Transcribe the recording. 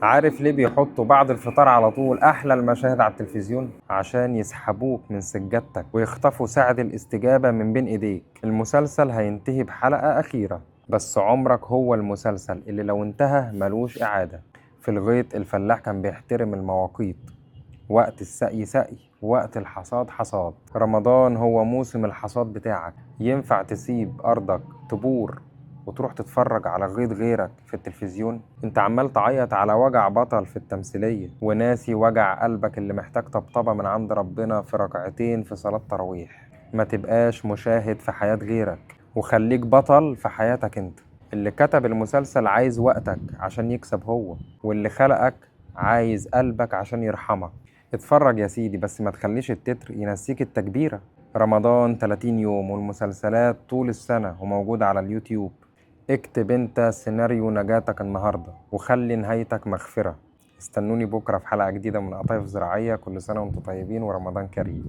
عارف ليه بيحطوا بعد الفطار على طول أحلى المشاهد على التلفزيون؟ عشان يسحبوك من سجادتك ويخطفوا ساعة الاستجابة من بين إيديك. المسلسل هينتهي بحلقة أخيرة، بس عمرك هو المسلسل اللي لو انتهى ملوش إعادة. في الغيط الفلاح كان بيحترم المواقيت، وقت السقي سقي، وقت الحصاد حصاد. رمضان هو موسم الحصاد بتاعك. ينفع تسيب أرضك تبور وتروح تتفرج على غيط غيرك في التلفزيون؟ انت عمال تعيط على وجع بطل في التمثيلية وناسي وجع قلبك اللي محتاج طبطبة من عند ربنا في ركعتين في صلاة تراويح. ما تبقاش مشاهد في حياة غيرك، وخليك بطل في حياتك انت. اللي كتب المسلسل عايز وقتك عشان يكسب هو، واللي خلقك عايز قلبك عشان يرحمك. اتفرج يا سيدي، بس ما تخليش التتر ينسيك التكبيرة. رمضان 30 يوم، والمسلسلات طول السنة وموجودة على اليوتيوب. اكتب انت سيناريو نجاتك النهاردة وخلي نهايتك مغفرة. استنوني بكرة في حلقة جديدة من قطايف زراعية. كل سنة وانتم طيبين ورمضان كريم.